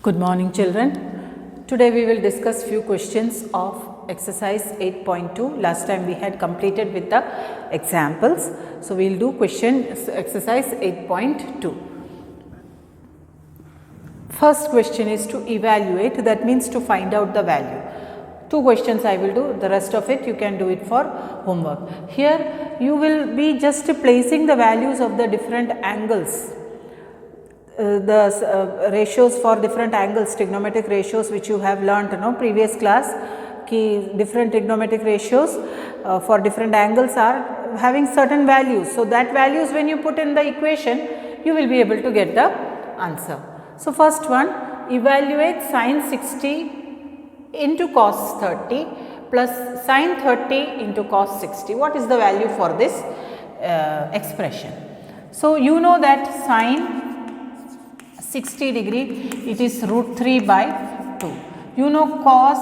Good morning children. Today we will discuss few questions of exercise 8.2. Last time we had completed with the examples. So we will do exercise 8.2. First question is to evaluate, that means to find out the value. Two questions I will do, the rest of it you can do it for homework. Here you will be just placing the values of the different angles. The ratios for different angles, trigonometric ratios which you have learnt previous class ki different trigonometric ratios for different angles are having certain values. So that values when you put in the equation you will be able to get the answer. So first one, evaluate sin 60 into cos 30 plus sin 30 into cos 60. What is the value for this expression? So you know that sin 60 degree it is root 3 by 2. You know cos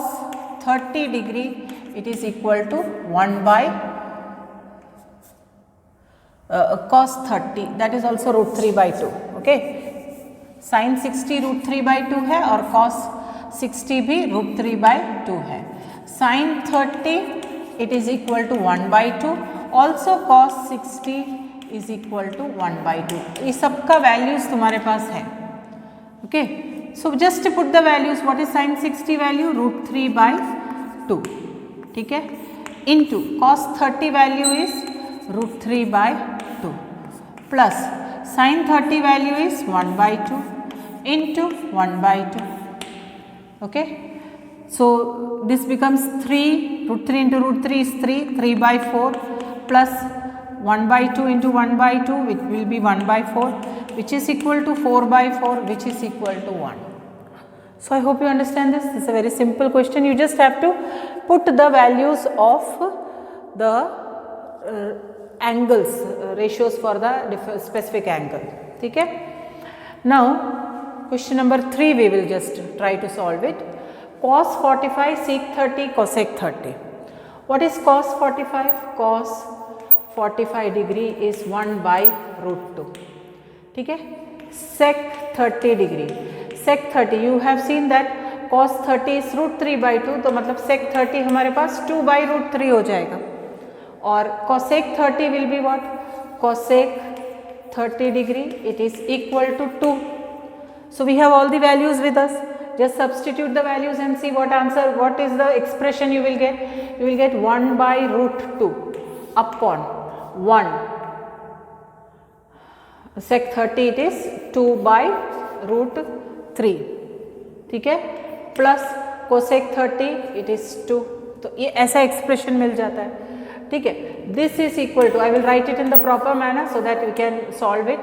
30 degree it is equal to 1 by cos 30, that is also root 3 by 2. Okay, sin 60 root 3 by 2 है और cos 60 भी root 3 by 2 है. sin 30 it is equal to 1 by 2, also cos 60 is equal to 1 by 2. ये सबका values तुम्हारे पास है. Okay, so just put the values. What is sin 60 value? Root 3 by 2. ठीक है, into cos 30 value is root 3 by 2 plus sin 30 value is 1 by 2 into 1 by 2. Okay, so this becomes 3, root 3 into root 3 is 3 by 4 plus 1 by 2 into 1 by 2 which will be 1 by 4 which is equal to 4 by 4 which is equal to 1. So I hope you understand this. This is a very simple question. You just have to put the values of the angles, ratios for the specific angle. ठीक है? Now question number 3 we will just try to solve it. Cos 45 sec 30 cosec 30. What is cos 45? Cos 45 degree is 1 by root 2. ठीक है, sec 30 degree, sec 30 you have seen that cos 30 is root 3 by 2, तो मतलब sec 30 हमारे पास 2 by root 3 हो जाएगा और cosec 30 will be what? Cosec 30 degree it is equal to 2. So we have all the values with us. Just substitute the values and see what answer, what is the expression you will get. You will get 1 by root 2 upon 1. sec 30 it is 2 by root 3. ठीक है, plus cosec 30 it is 2. तो ये ऐसा expression मिल जाता है. ठीक है, this is equal to, I will write it in the proper manner so that you can solve it.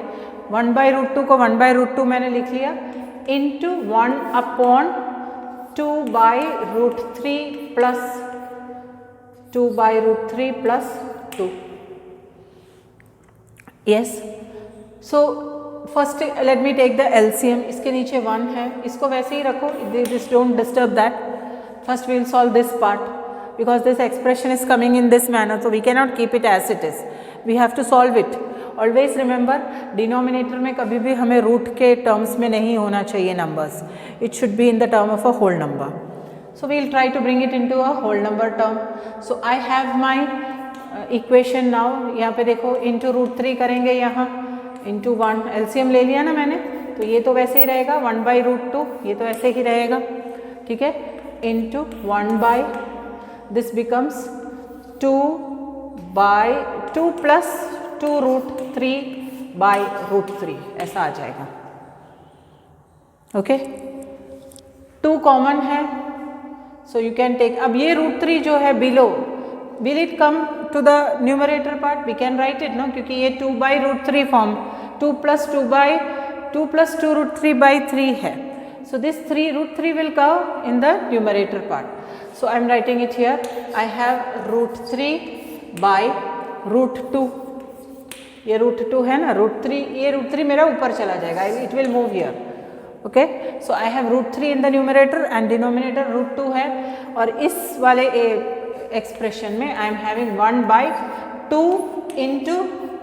1 by root 2 को 1 by root 2 मैंने लिख लिया into 1 upon 2 by root 3 plus 2 by root 3 plus 2. Yes, so first let me take the LCM. इसके नीचे 1 है, इसको वैसे ही रखो, this don't disturb that. First we will solve this part because this expression is coming in this manner, so we can not keep it as it is, we have to solve it. Always remember, denominator में कभी भी हमें root के terms में नहीं होना चाहिए numbers, it should be in the term of a whole number. So we will try to bring it into a whole number term. So I have my equation now. यहाँ पे देखो into root 3 करेंगे, यहाँ into 1, LCM ले लिया ना मैंने, तो ये तो वैसे ही रहेगा 1 by root 2, ये तो ऐसे ही रहेगा. ठीक है, into 1 by this becomes 2 by 2 plus 2 root 3 by root 3, ऐसा आ जाएगा. ओके, 2 कॉमन है, सो यू कैन टेक. अब ये root 3 जो है below, will it come to the numerator part? We can write it, no, क्योंकि ये 2 by root 3 form, 2 plus 2 by 2 plus 2 root 3 by 3 है. So this 3 root 3 will come in the numerator part. So I am writing it here. I have root 3 by root 2. ये root 2 है ना, root 3, ये root 3 मेरा ऊपर चला जाएगा, it will move here. Okay, so I have root 3 in the numerator and denominator root 2 है, और इस वाले एक्सप्रेशन में I am having 1 by 2 into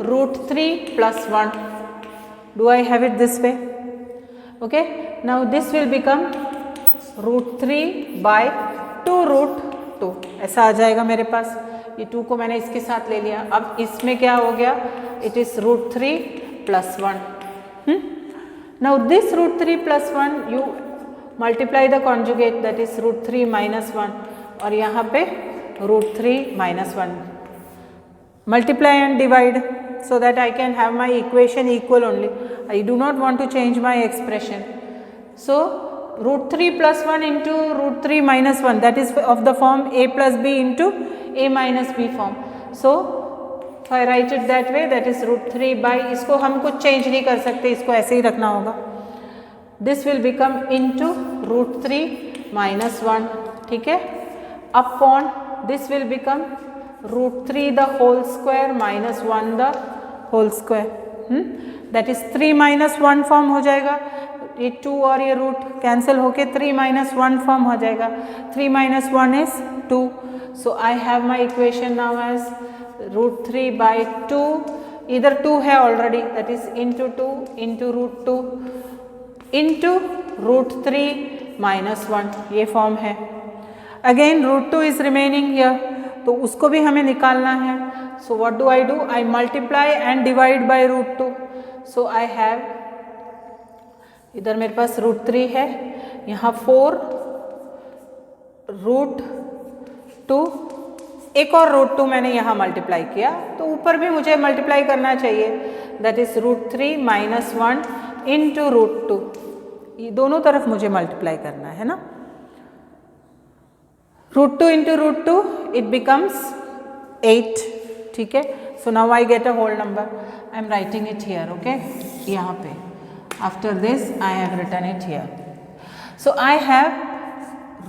root 3 plus 1. Do I have it this way? Okay, now this will become √3/2√2 ऐसा आ जाएगा मेरे पास। ये 2 को मैंने इसके साथ ले लिया। अब इसमें क्या हो गया, it is √3 + 1। Now this √3 + 1 you multiply the conjugate, that is √3 - 1, और यहाँ पे √3 - 1 multiply and divide so that I can have my equation equal only. I do not want to change my expression. So √3 + 1 into √3 - 1, that is of the form a + b into a - b form. So if I write it that way, that is √3 by, इसको हम कुछ change नहीं कर सकते, इसको ऐसे ही रखना होगा। This will become into √3 - 1, ठीक है, upon this will become √3 the whole square minus 1 the whole square, that is 3 - 1 form हो जाएगा। ये 2 और ये रूट कैंसिल होके 3 - 1 फॉर्म हो जाएगा। 3 - 1 is 2, so I have my equation now as √3/2, इधर 2 है already, that is into 2 into √2 into √3 - 1, ये फॉर्म है। अगेन √2 इज रिमेनिंग हियर, तो उसको भी हमें निकालना है। So what do? I multiply and divide by √2। So I have, इधर मेरे पास √3 है, यहाँ 4 √2, एक और √2 मैंने यहाँ मल्टीप्लाई किया, तो ऊपर भी मुझे मल्टीप्लाई करना चाहिए, दैट इज √3 - 1 into √2, ये दोनों तरफ मुझे मल्टीप्लाई करना है ना। √2 into √2 it becomes 8, ठीक है। So now I get a whole number, I am writing it here, okay, यहाँ पे। After this I have written it here. So I have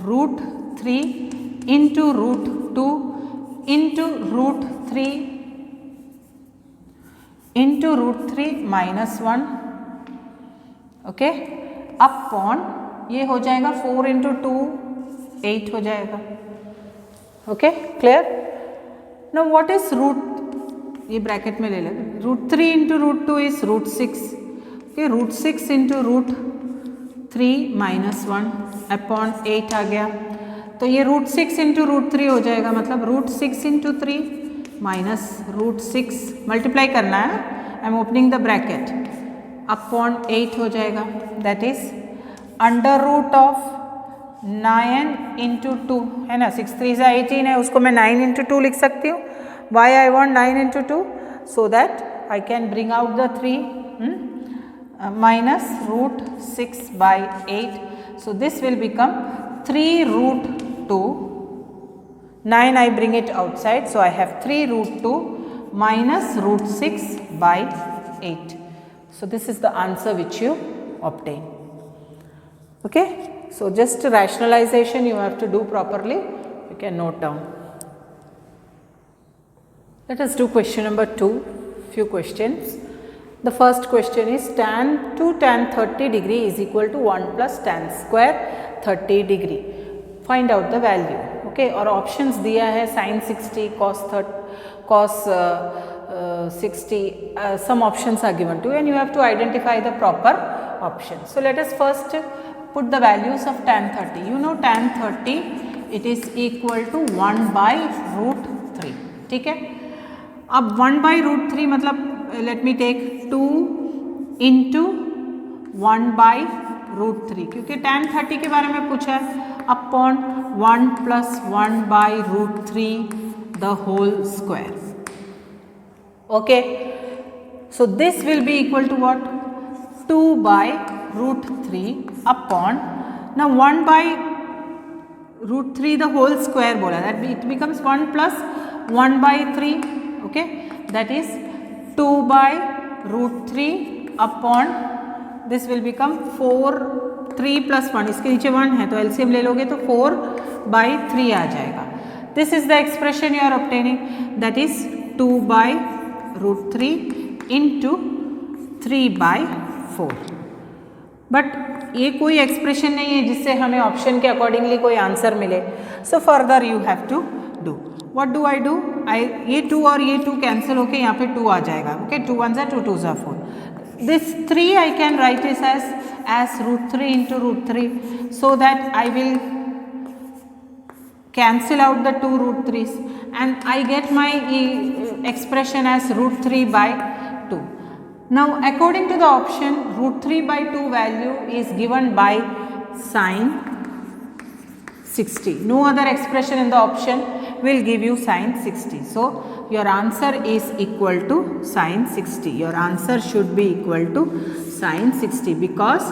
√3 into √2 into √3 into √3 - 1, okay, upon ये हो जाएगा 4 into 2 8 हो जाएगा, okay, clear. Now what is ये bracket में ले लें, √3 into √2 is √6, okay, √6 into √3 - 1 upon 8 आ गया, तो ये √6 into √3 हो जाएगा, मतलब √6 into 3 माइनस √6 मल्टीप्लाई करना है, I am opening the bracket, upon 8 हो जाएगा, दैट इज √9 into 2 है ना, 6 3 = 18 है, उसको मैं 9 into 2 लिख सकती हूँ। Why I want 9 into 2, so that I can bring out the 3 minus √6/8, so this will become 3√2, 9 I bring it outside, so I have 3√2 minus √6/8. So this is the answer which you obtain. Okay, so just rationalization you have to do properly, you can note down. Let us do question number 2, few questions. The first question is tan 30 degree is equal to 1 plus tan square 30 degree. Find out the value. Okay, और options दिया है sin 60, cos 60, some options are given to you and you have to identify the proper option. So let us first put the values of tan 30. You know tan 30 it is equal to 1/√3, ठीक है। अब 1/√3 मतलब let me take 2 into 1/√3, क्योंकि tan 30 के बारे में पूछा है, upon 1 plus 1/√3 the whole square. Okay, so this will be equal to what? 2/√3 upon, now 1/√3 the whole square बोला, that it becomes 1 plus 1/3, okay, that is 2/√3 upon, this will become 3 plus 1, इसके नीचे 1 है तो एलसीएम ले लोगे तो 4/3 आ जाएगा. This is the expression you are obtaining, that is 2/√3 into 3/4. But ये कोई एक्सप्रेशन नहीं है जिससे हमें ऑप्शन के अकॉर्डिंगली कोई आंसर मिले. So further you have to do, what do I ये 2 और ये 2 कैंसिल होके यहाँ पे 2 आ जाएगा. Okay, 2 1 2 2 4. This 3 I can write it as root 3 into root 3, so that I will cancel out the 2 root 3's and I get my expression as root 3 by 2. Now according to the option, root 3 by 2 value is given by sine 60. No other expression in the option will give you sine 60. So your answer is equal to sine 60. Your answer should be equal to sine 60 because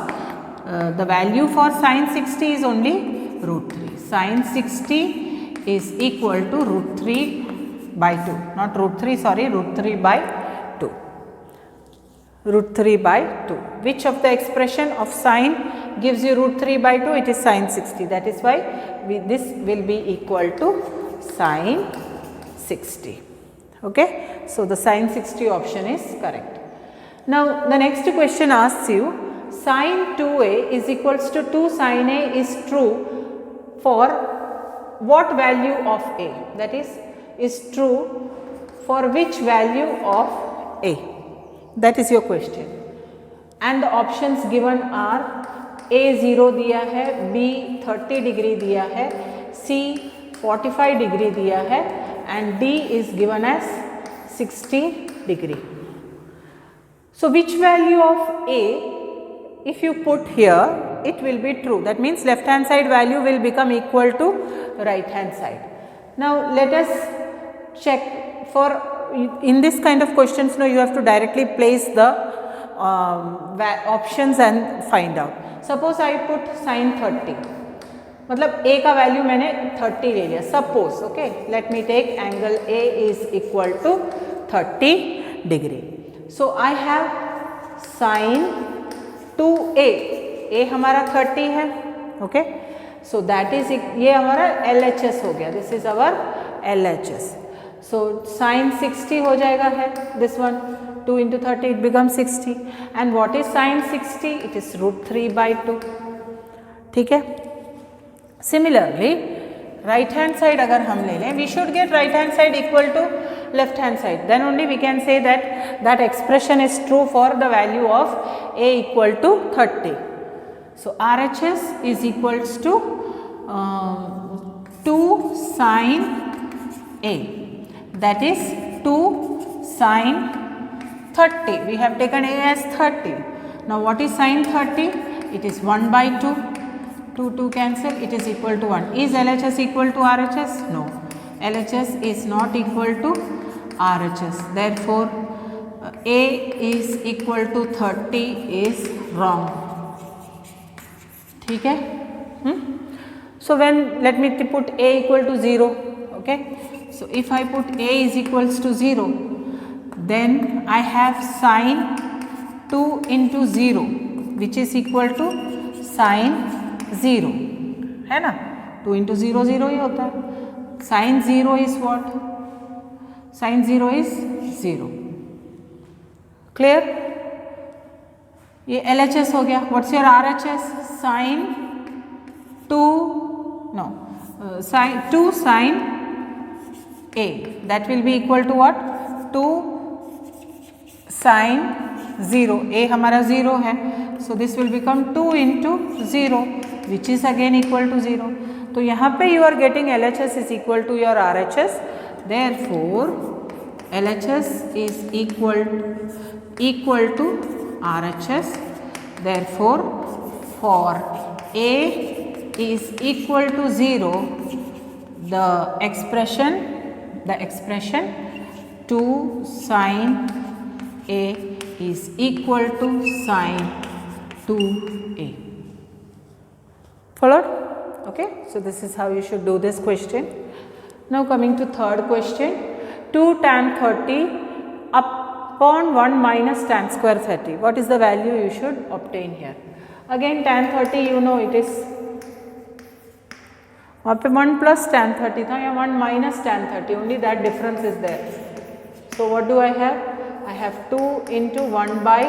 the value for sine 60 is only root 3. Sine 60 is equal to root 3 by 2. Not root 3, sorry, root 3 by 2. Root 3 by 2. Which of the expression of sine gives you root 3 by 2? It is sine 60. That is why this will be equal to sine 60. Okay. So the sine 60 option is correct. Now the next question asks you, sine 2a is equals to 2 sine a is true for what value of a? That is true for which value of a? That is your question. And the options given are a 0 दिया है, b 30 degree दिया है, c 45 degree दिया है and d is given as 60 degree. So which value of a, if you put here, it will be true. That means left hand side value will become equal to right hand side. Now let us check for in this kind of questions. Now you have to directly place the options and find out. Suppose I put sin 30, मतलब a का value मैंने 30 ले लिया. Suppose, okay, let me take angle A is equal to 30 degree. So I have sin 2a, a हमारा 30 है, okay. So that is, ये हमारा LHS हो गया. This is our LHS. So sin 60 हो जाएगा है this one. 2 into 30 it becomes 60. And what is sin 60? It is root 3 by 2. ठीक है. Similarly, right hand side अगर हम ले लें, we should get right hand side equal to left hand side. Then only we can say that that expression is true for the value of a equal to 30. So RHS is equals to 2 sin a. That is 2 sin 30. We have taken a as 30. Now what is sin 30? It is 1 by 2. 2 cancel. It is equal to 1. Is LHS equal to RHS? No. LHS is not equal to RHS. Therefore, a is equal to 30 is wrong. ठीक है? So when, let me put a equal to 0. Okay. So if I put a is equals to 0, then I have sine 2 into 0, which is equal to sine 0, है ना. 2 into 0 0 ही होता है. Sine 0 is what? Sine 0 is 0. Clear? ये LHS हो गया. What's your RHS? Sine 2, no, sine 2 sine a. That will be equal to what? 2 sin 0. A हमारा 0 है. So this will become 2 into 0, which is again equal to 0. तो यहाँ पे you are getting LHS is equal to your RHS. Therefore, LHS is equal to RHS. Therefore, for A is equal to 0, the expression 2 sin A is equal to sin 2A. Followed? Okay. So this is how you should do this question. Now coming to third question. 2 tan 30 upon 1 minus tan square 30. What is the value you should obtain here? Again tan 30 you know it is, वहाँ पे 1 plus tan 30 था या 1 minus tan 30, only that difference is there. So what do I have? I have 2 into 1 by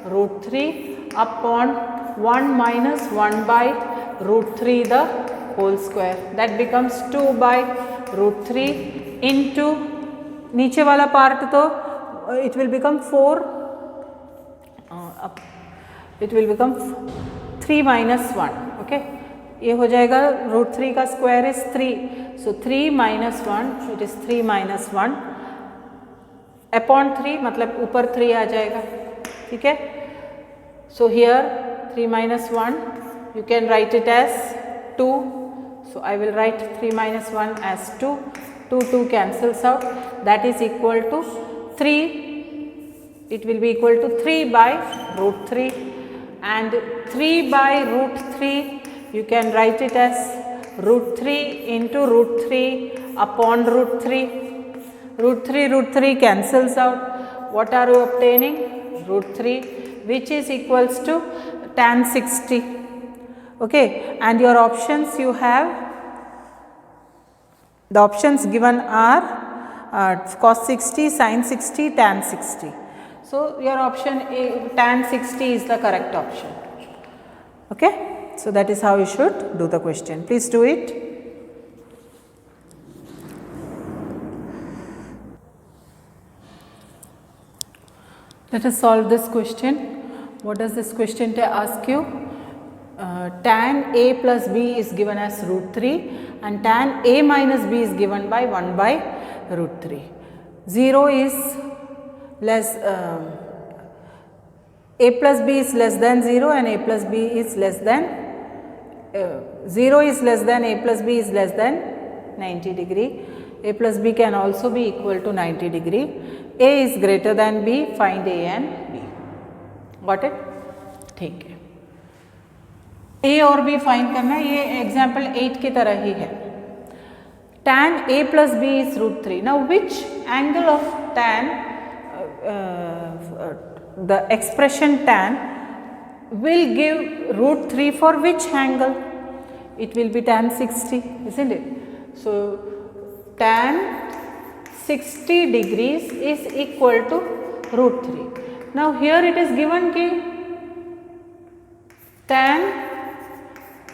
root 3 upon 1 minus 1 by root 3 the whole square. That becomes 2 by root 3 into नीचे वाला part तो it will become 4 it will become 3 minus 1. Okay, ये हो जाएगा root 3 का square is 3, so 3 minus 1, it is 3 minus 1 upon 3, मतलब ऊपर 3 आ जाएगा. ठीक है, so here 3 minus 1 you can write it as 2, so I will write 3 minus 1 as 2. 2 cancels out, that is equal to 3. It will be equal to 3 by root 3, and 3 by root 3 you can write it as root 3 into root 3 upon root 3. Root 3 cancels out. What are you obtaining? Root 3, which is equals to tan 60. Okay, and your options you have, the options given are cos 60, sin 60, tan 60. So your option A, tan 60 is the correct option. Okay, so that is how you should do the question. Please do it. Let us solve this question. What does this question ask you? Tan A plus B is given as root 3 and tan A minus B is given by 1 by root 3. 0 is less, A plus B is less than 0 and A plus B is less than, 0 is less than, A plus B is less than 90 degree. A plus B can also be equal to 90 degree. A is greater than B, find A and B. Got it? ठीक है, A और B find करना है. ये example 8 की तरह ही है. tan A plus B is root 3. Now which angle of tan, the expression tan will give root 3 for which angle? It will be tan 60, isn't it? So tan 60 degrees is equal to root 3. Now here it is given कि tan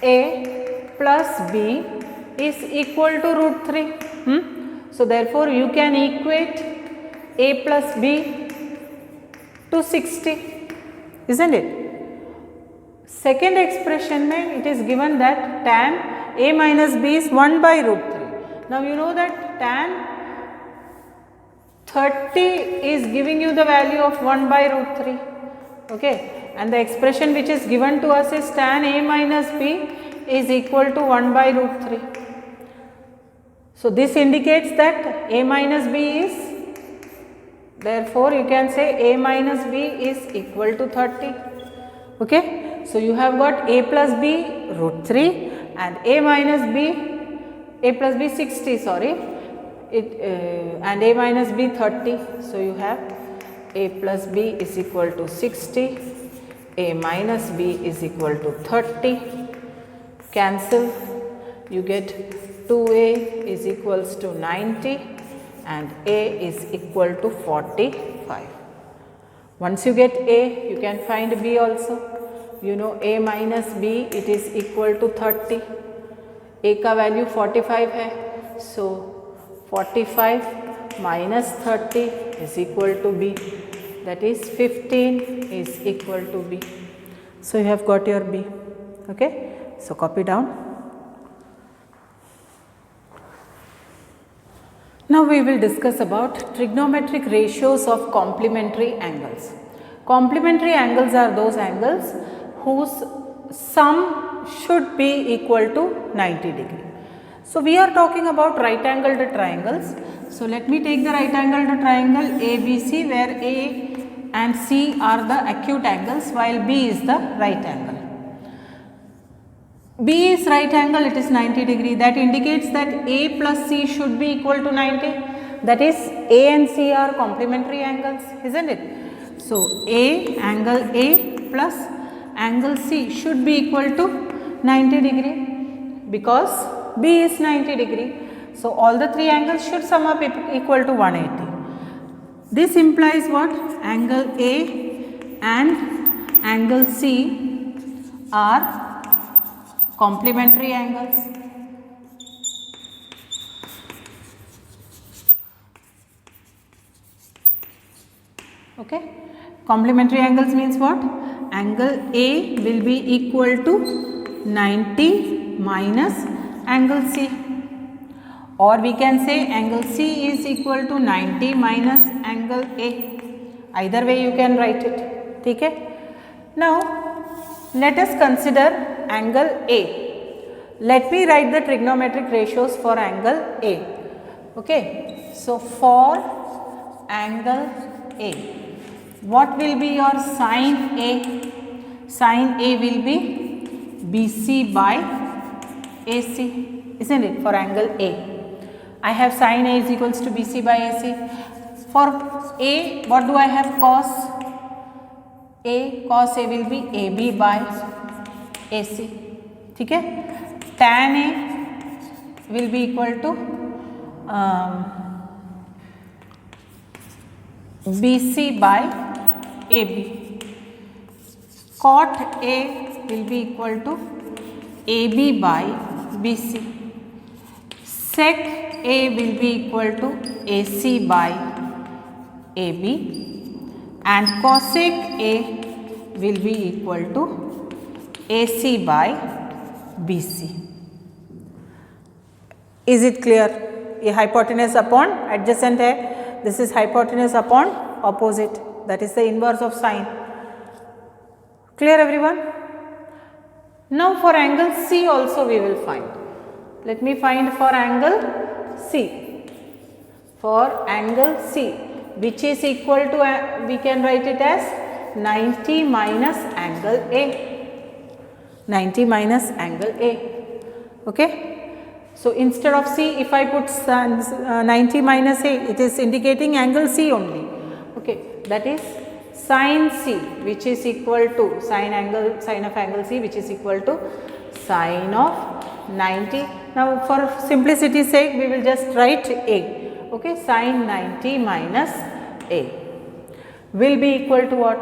A plus B is equal to root 3. So therefore you can equate A plus B to 60, isn't it? Second expression mein it is given that tan A minus B is 1 by root 3. Now you know that tan 30 is giving you the value of 1 by root 3. Okay, and the expression which is given to us is tan A minus B is equal to 1 by root 3. So this indicates that A minus B is, therefore you can say A minus B is equal to 30. Okay, so you have got A plus B root 3 and A minus B, A plus B 60, sorry, and A minus B 30. So you have A plus B is equal to 60, A minus B is equal to 30, cancel, you get 2A is equals to 90 and A is equal to 45. Once you get A, you can find B also. You know A minus B, it is equal to 30. A का value 45 है, so 45 minus 30 is equal to B, that is 15 is equal to B. So you have got your B. Okay, so copy down. Now we will discuss about trigonometric ratios of complementary angles. Complementary angles are those angles whose sum should be equal to 90 degree. So we are talking about right angled triangles. So let me take the right angled triangle ABC, where A and C are the acute angles while B is the right angle. B is right angle, it is 90 degree. That indicates that A plus C should be equal to 90. That is A and C are complementary angles, isn't it? So A, angle A plus angle C should be equal to 90 degree because B is 90 degree. So all the three angles should sum up equal to 180. This implies what? Angle A and angle C are complementary angles. Okay, complementary angles means what? angle A will be equal to 90 minus angle C, or we can say angle C is equal to 90 minus angle A. Either way you can write it. ठीक है. Now let us consider angle A. Let me write the trigonometric ratios for angle A. Okay. So for angle A, what will be your sin A? Sin A will be BC by AC, isn't it, for angle A? I have sin A is equals to BC by AC. For A, what do I have? Cos A. Cos A will be AB by AC. ठीक है. Tan A will be equal to BC by AB. Cot A will be equal to AB by BC. Sec A will be equal to AC by AB, and cosec A will be equal to AC by BC. Is it clear? ये hypotenuse upon adjacent है. This is hypotenuse upon opposite. That is the inverse of sine. Clear everyone? Now for angle C also we will find. Let me find for angle C. For angle C, which is equal to, we can write it as 90 minus angle A. 90 minus angle A. Okay. So instead of C, if I put 90 minus A, it is indicating angle C only. Okay. That is sin C, which is equal to sin of angle C, which is equal to sin of 90. Now for simplicity's sake, we will just write A. Okay, sin 90 minus A will be equal to what?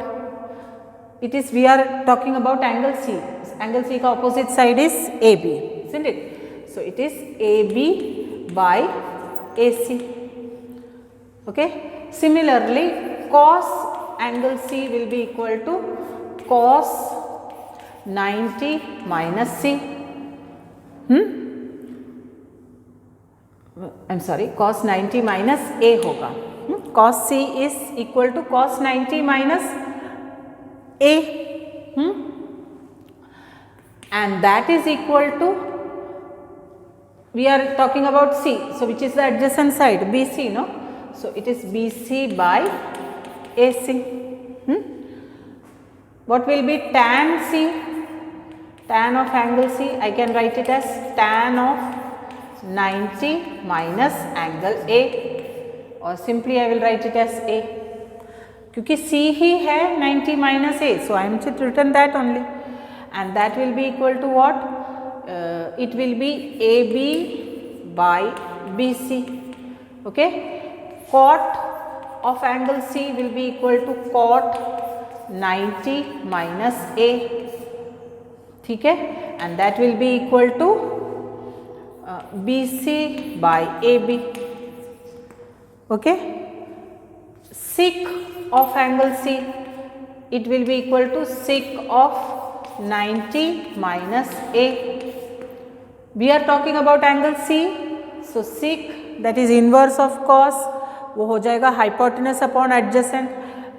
It is, we are talking about angle C. Angle C ka opposite side is AB, isn't it? So it is AB by AC. Okay. Similarly, cos angle C will be equal to cos 90 minus C. I'm sorry, cos 90 minus A होगा. Cos C is equal to cos 90 minus A. And that is equal to, we are talking about C, so which is the adjacent side, BC, no? So it is BC by AC. What will be tan C? Tan of angle C, I can write it as tan of 90 minus angle A, or simply I will write it as A, क्योंकि C ही है 90 minus A, so I am just written that only, and that will be equal to what? It will be AB by BC. Okay. Cot of angle C will be equal to cot 90 minus A. ठीक है, and that will be equal to BC by AB. Okay. Sec of angle C, it will be equal to sec of 90 minus A. We are talking about angle C, so sec, that is inverse of cos, वो हो जाएगा hypotenuse upon adjacent.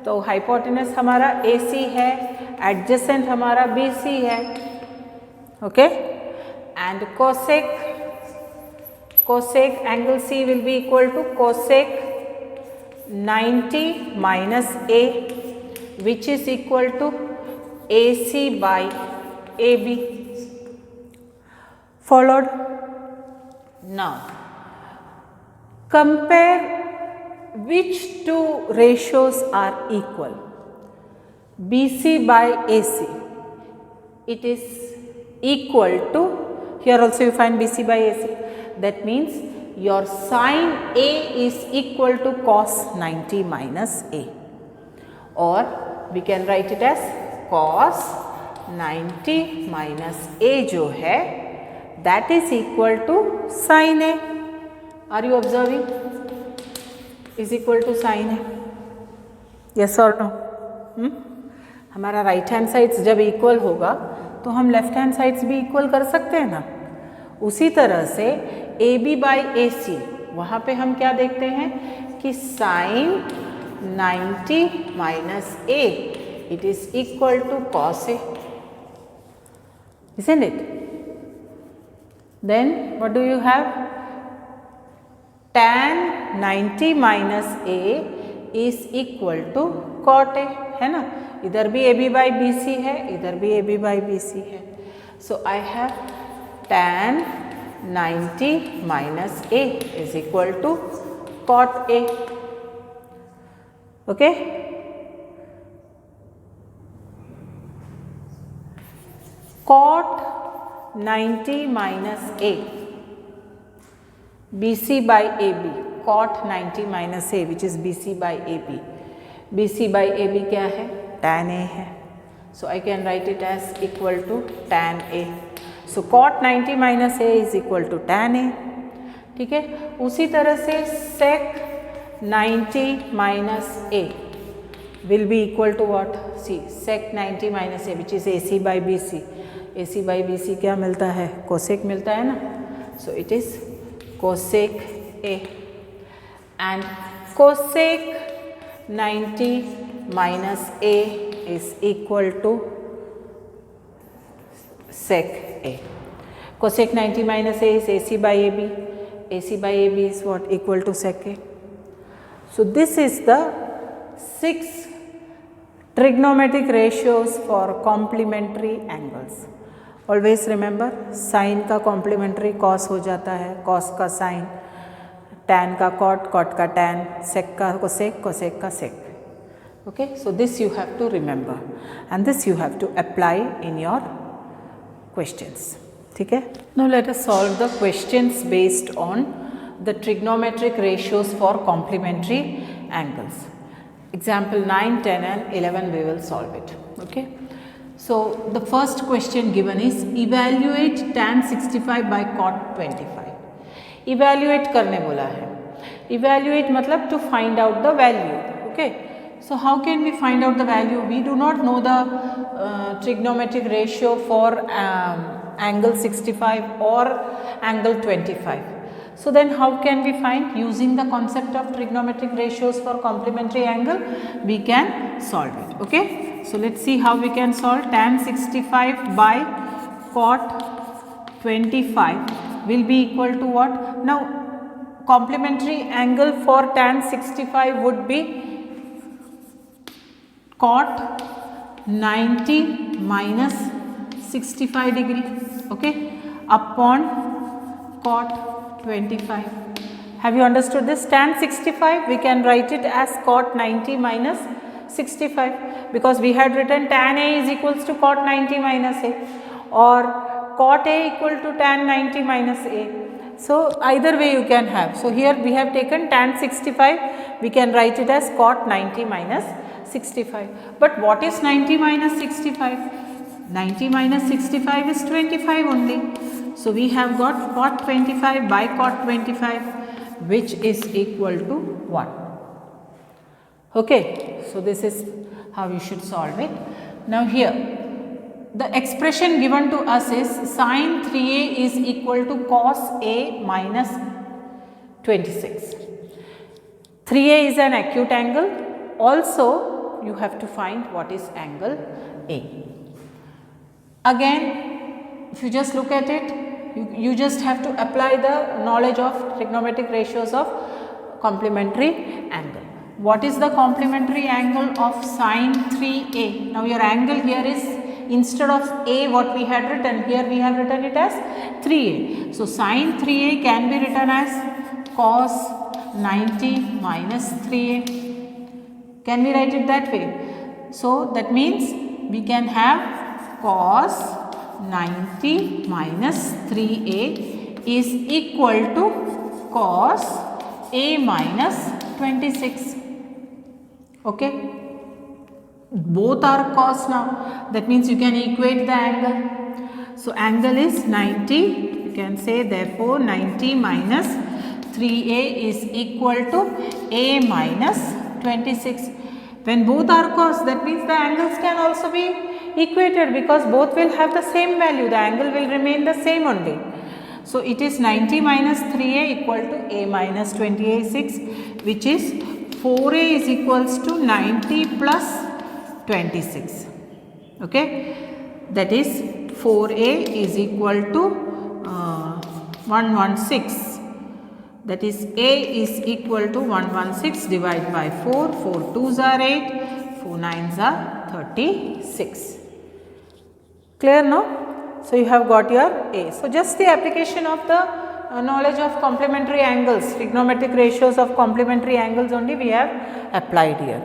तो hypotenuse हमारा AC है, adjacent हमारा BC है. Okay. And cosec angle C will be equal to cosec 90 minus A, which is equal to AC by AB. Followed? Now, compare which two ratios are equal. BC by AC, it is equal to, here also you find BC by AC, that means your sin A is equal to cos 90 minus A, or we can write it as cos 90 minus A जो है, that is equal to sin A. Are you observing? Is equal to sin A. Yes or no? हमारा right hand sides जब equal होगा तो हम left hand sides भी equal कर सकते हैं ना। उसी तरह से ए बी बाई ए सी, वहाँ पे हम क्या देखते हैं कि sine 90 minus A it is equal to cos A, isn't it? Then what do you have? Tan 90 minus a is equal to cot a, है ना। इधर भी A B by B C है, इधर भी A B by B C है। So I have tan 90 minus a is equal to cot a. Okay? Cot 90 minus a, BC by AB, cot 90 minus a which is BC by AB. BC by AB क्या है? tan A है. So I can write it as equal to tan A. So cot 90 minus A is equal to tan A. ठीक है। उसी तरह से sec 90 minus A will be equal to what? See, sec 90 minus A which is AC by BC. AC by BC क्या मिलता है? Cosec मिलता है ना। So it is cosec A and cosec 90 minus A is equal to sec A. Cosec 90 minus A is AC by AB. AC by AB is what? Equal to sec A. So this is the 6 trigonometric ratios for complementary angles. Always remember, sin का complementary cos हो जाता है, cos का sin, tan का cot, cot का tan, sec का cosec, cosec का sec. Okay, so this you have to remember and this you have to apply in your questions. ठीक है? Now let us solve the questions based on the trigonometric ratios for complementary angles. Example 9, 10 and 11 we will solve it. Okay. So the first question given is evaluate tan 65 by cot 25. Evaluate करने बोला है. Evaluate मतलब to find out the value. Okay. So how can we find out the value? We do not know the trigonometric ratio for angle 65 or angle 25. So then how can we find? Using the concept of trigonometric ratios for complementary angle, we can solve it. Okay. So let's see how we can solve. Tan 65 by cot 25 will be equal to what? Now complementary angle for tan 65 would be cot 90 minus 65 degree, okay, upon cot 25. Have you understood this? Tan 65 we can write it as cot 90 minus 65 because we had written tan A is equals to cot 90 minus A or cot A equal to tan 90 minus A. So either way you can have. So here we have taken tan 65, we can write it as cot 90 minus 65. But what is 90 minus 65? 90 minus 65 is 25 only. So we have got cot 25 by cot 25 which is equal to 1. Okay, so this is how you should solve it. Now here the expression given to us is sin 3a is equal to cos a minus 26. 3a is an acute angle. Also you have to find what is angle A. Again, if you just look at it, you just have to apply the knowledge of trigonometric ratios of complementary angle. What is the complementary angle of sin 3a? Now your angle here is, instead of a what we had written, here we have written it as 3a. So sin 3a can be written as cos 90 minus 3a. Can we write it that way? So that means we can have cos 90 minus 3a is equal to cos a minus 26. Okay. Both are cos now. That means you can equate the angle. So angle is 90. You can say therefore 90 minus 3a is equal to a minus 26. When both are cos, that means the angles can also be equated because both will have the same value, the angle will remain the same only. So, it is 90 minus 3a equal to a minus 26, which is 4a is equals to 90 plus 26. Okay, that is 4a is equal to 116. That is a is equal to 116 divided by 4, 4 2s are 8, 4 9s are 36. Clear now? So, you have got your a. So, just the application of the knowledge of complementary angles, trigonometric ratios of complementary angles only we have applied here.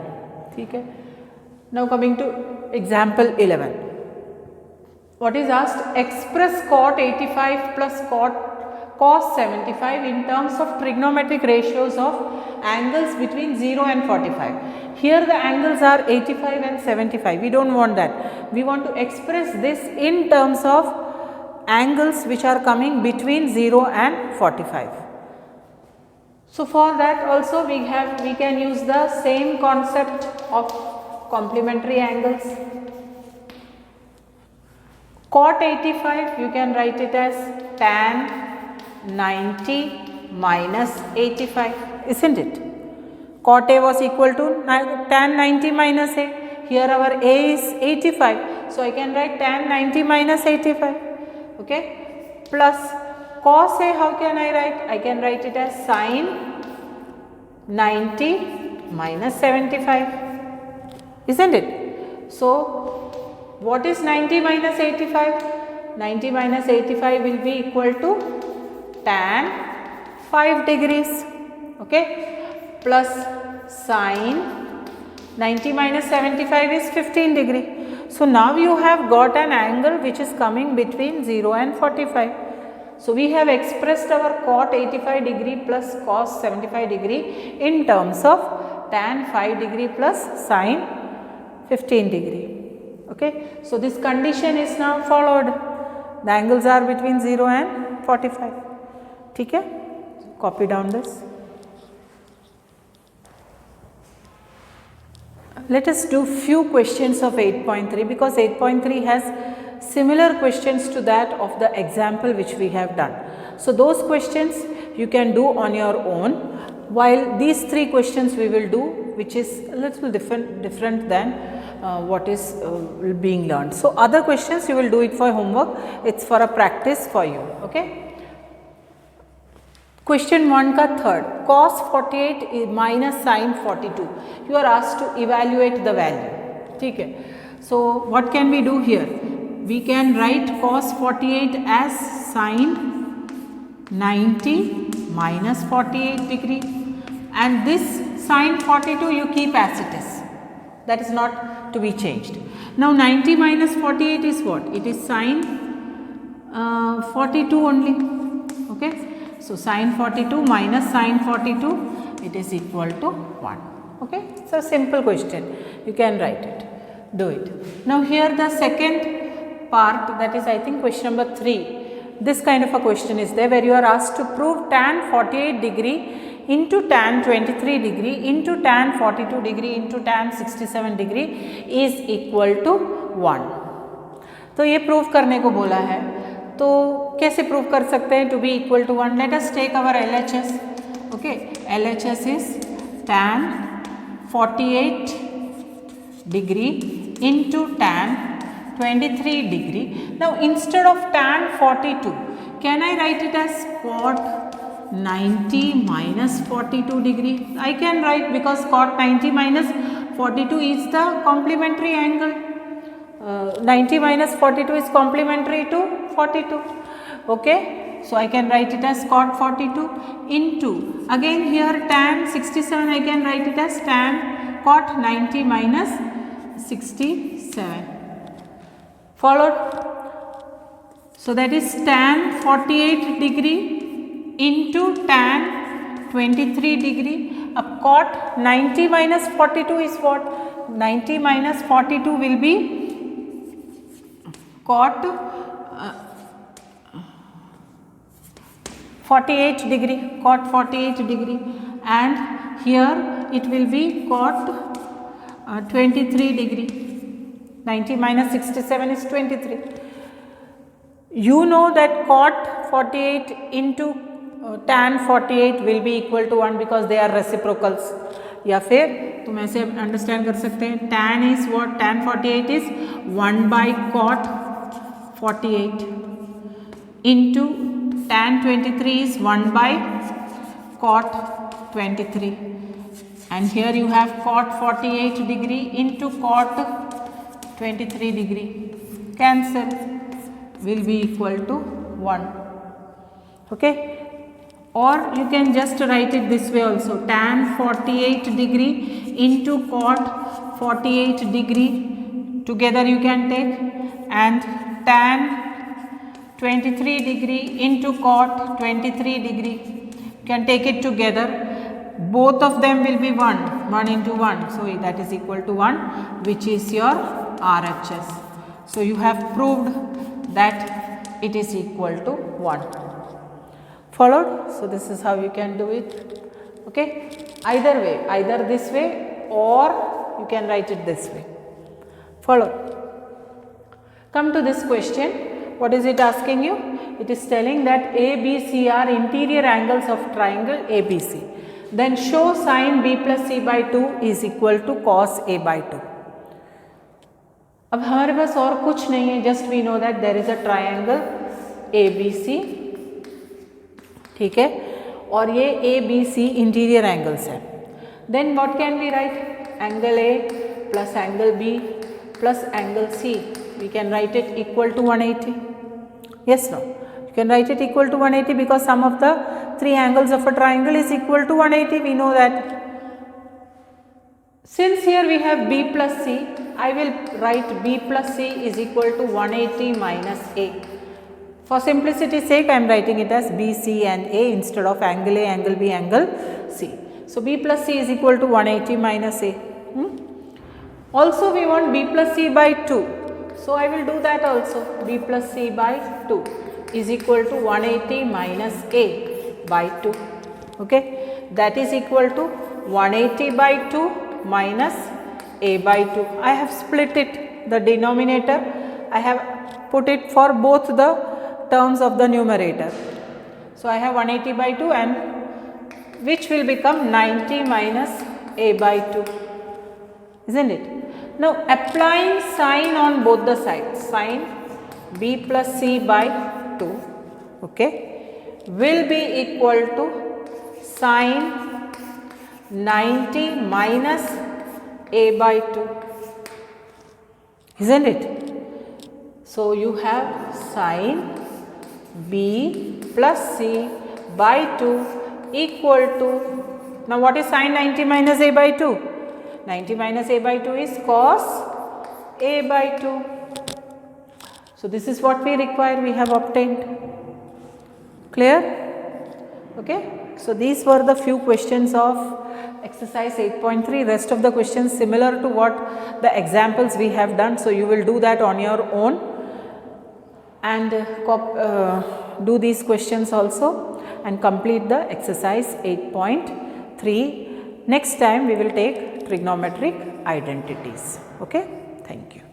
Okay. Now, coming to example 11. What is asked? Express cot 85 plus cos 75 in terms of trigonometric ratios of angles between 0 and 45. Here the angles are 85 and 75. We do not want that. We want to express this in terms of angles which are coming between 0 and 45. So, for that also we can use the same concept of complementary angles. Cot 85 you can write it as tan 90 minus 85, isn't it? Cot A was equal to tan 90 minus A. Here our A is 85. So, I can write tan 90 minus 85. Okay. Plus cos A, how can I write? I can write it as sin 90 minus 75. Isn't it? So, what is 90 minus 85? 90 minus 85 will be equal to tan 5 degrees, okay, plus sin 90 minus 75 is 15 degree. So, now you have got an angle which is coming between 0 and 45. So, we have expressed our cot 85 degree plus cos 75 degree in terms of tan 5 degree plus sin 15 degree. Okay. So, this condition is now followed. The angles are between 0 and 45. ठीक है, copy down this. Let us do few questions of 8.3 because 8.3 has similar questions to that of the example which we have done. So, those questions you can do on your own, while these 3 questions we will do which is a little different than what is being learned. So, other questions you will do it for homework, it is for a practice for you. Okay. Question 1 का third, cos 48 minus sin 42, you are asked to evaluate the value, ठीक है. So, what can we do here? We can write cos 48 as sin 90 minus 48 degree, and this sin 42 you keep as it is, that is not to be changed. Now, 90 minus 48 is what? It is sin 42 only, okay. So, sin 42 minus sin 42, it is equal to 1, okay. So, simple question, you can write it, do it. Now, here the second part, that is I think question number 3, this kind of a question is there where you are asked to prove tan 48 degree into tan 23 degree into tan 42 degree into tan 67 degree is equal to 1. तो ये prove करने को बोला है, तो कैसे prove कर सकते हैं to be equal to 1? Let us take our LHS. Okay, LHS is tan 48 degree into tan 23 degree. Now, instead of tan 42, can I write it as cot 90 minus 42 degree? I can write because cot 90 minus 42 is the complementary angle. 90 minus 42 is complementary to 42. Okay. So, I can write it as cot 42 into, again here tan 67 I can write it as tan cot 90 minus 67. Followed? So, that is tan 48 degree into tan 23 degree. Cot 90 minus 42 is what? 90 minus 42 will be cot 48 degree, cot 48 degree, and here it will be cot 23 degree. 90 minus 67 is 23. You know that cot 48 into tan 48 will be equal to 1 because they are reciprocals. या फिर तुम ऐसे understand कर सकते हैं, tan is what? Tan 48 is 1 by cot 48 into tan 23 is 1 by cot 23, and here you have cot 48 degree into cot 23 degree. Cancel, will be equal to 1. Okay. Or you can just write it this way also, tan 48 degree into cot 48 degree together you can take, and tan 23 degree into cot 23 degree you can take it together. Both of them will be 1 into 1, so that is equal to 1, which is your RHS. So you have proved that it is equal to 1. Followed? So this is how you can do it. Okay, either way, either this way or you can write it this way. Followed? Come to this question. What is it asking you? It is telling that ABC are interior angles of triangle ABC. Then show sin B plus C by 2 is equal to cos A by 2. अब हमारे पास और कुछ नहीं है, just we know that there is a triangle ABC, ठीक है, और ये ABC इंटीरियर एंगल्स है. Then what can we write? Angle A plus angle B plus angle C, we can write it equal to 180. Yes, no? You can write it equal to 180 because sum of the three angles of a triangle is equal to 180. We know that. Since here we have B plus C, I will write B plus C is equal to 180 minus A. For simplicity's sake, I am writing it as B, C and A instead of angle A, angle B, angle C. So, B plus C is equal to 180 minus A. Also, we want B plus C by 2. So, I will do that also. B plus C by 2 is equal to 180 minus A by 2. Okay. That is equal to 180 by 2 minus A by 2. I have split it, the denominator. I have put it for both the terms of the numerator. So, I have 180 by 2 and which will become 90 minus A by 2, isn't it? Now, applying sine on both the sides, sine B plus C by 2, okay, will be equal to sine 90 minus A by 2, isn't it? So, you have sine B plus C by 2 equal to, now what is sine 90 minus A by 2? 90 minus A by 2 is cos A by 2. So, this is what we require, we have obtained. Clear? Okay. So, these were the few questions of exercise 8.3. Rest of the questions similar to what the examples we have done. So, you will do that on your own and do these questions also and complete the exercise 8.3. Next time we will take trigonometric identities. Okay. Thank you.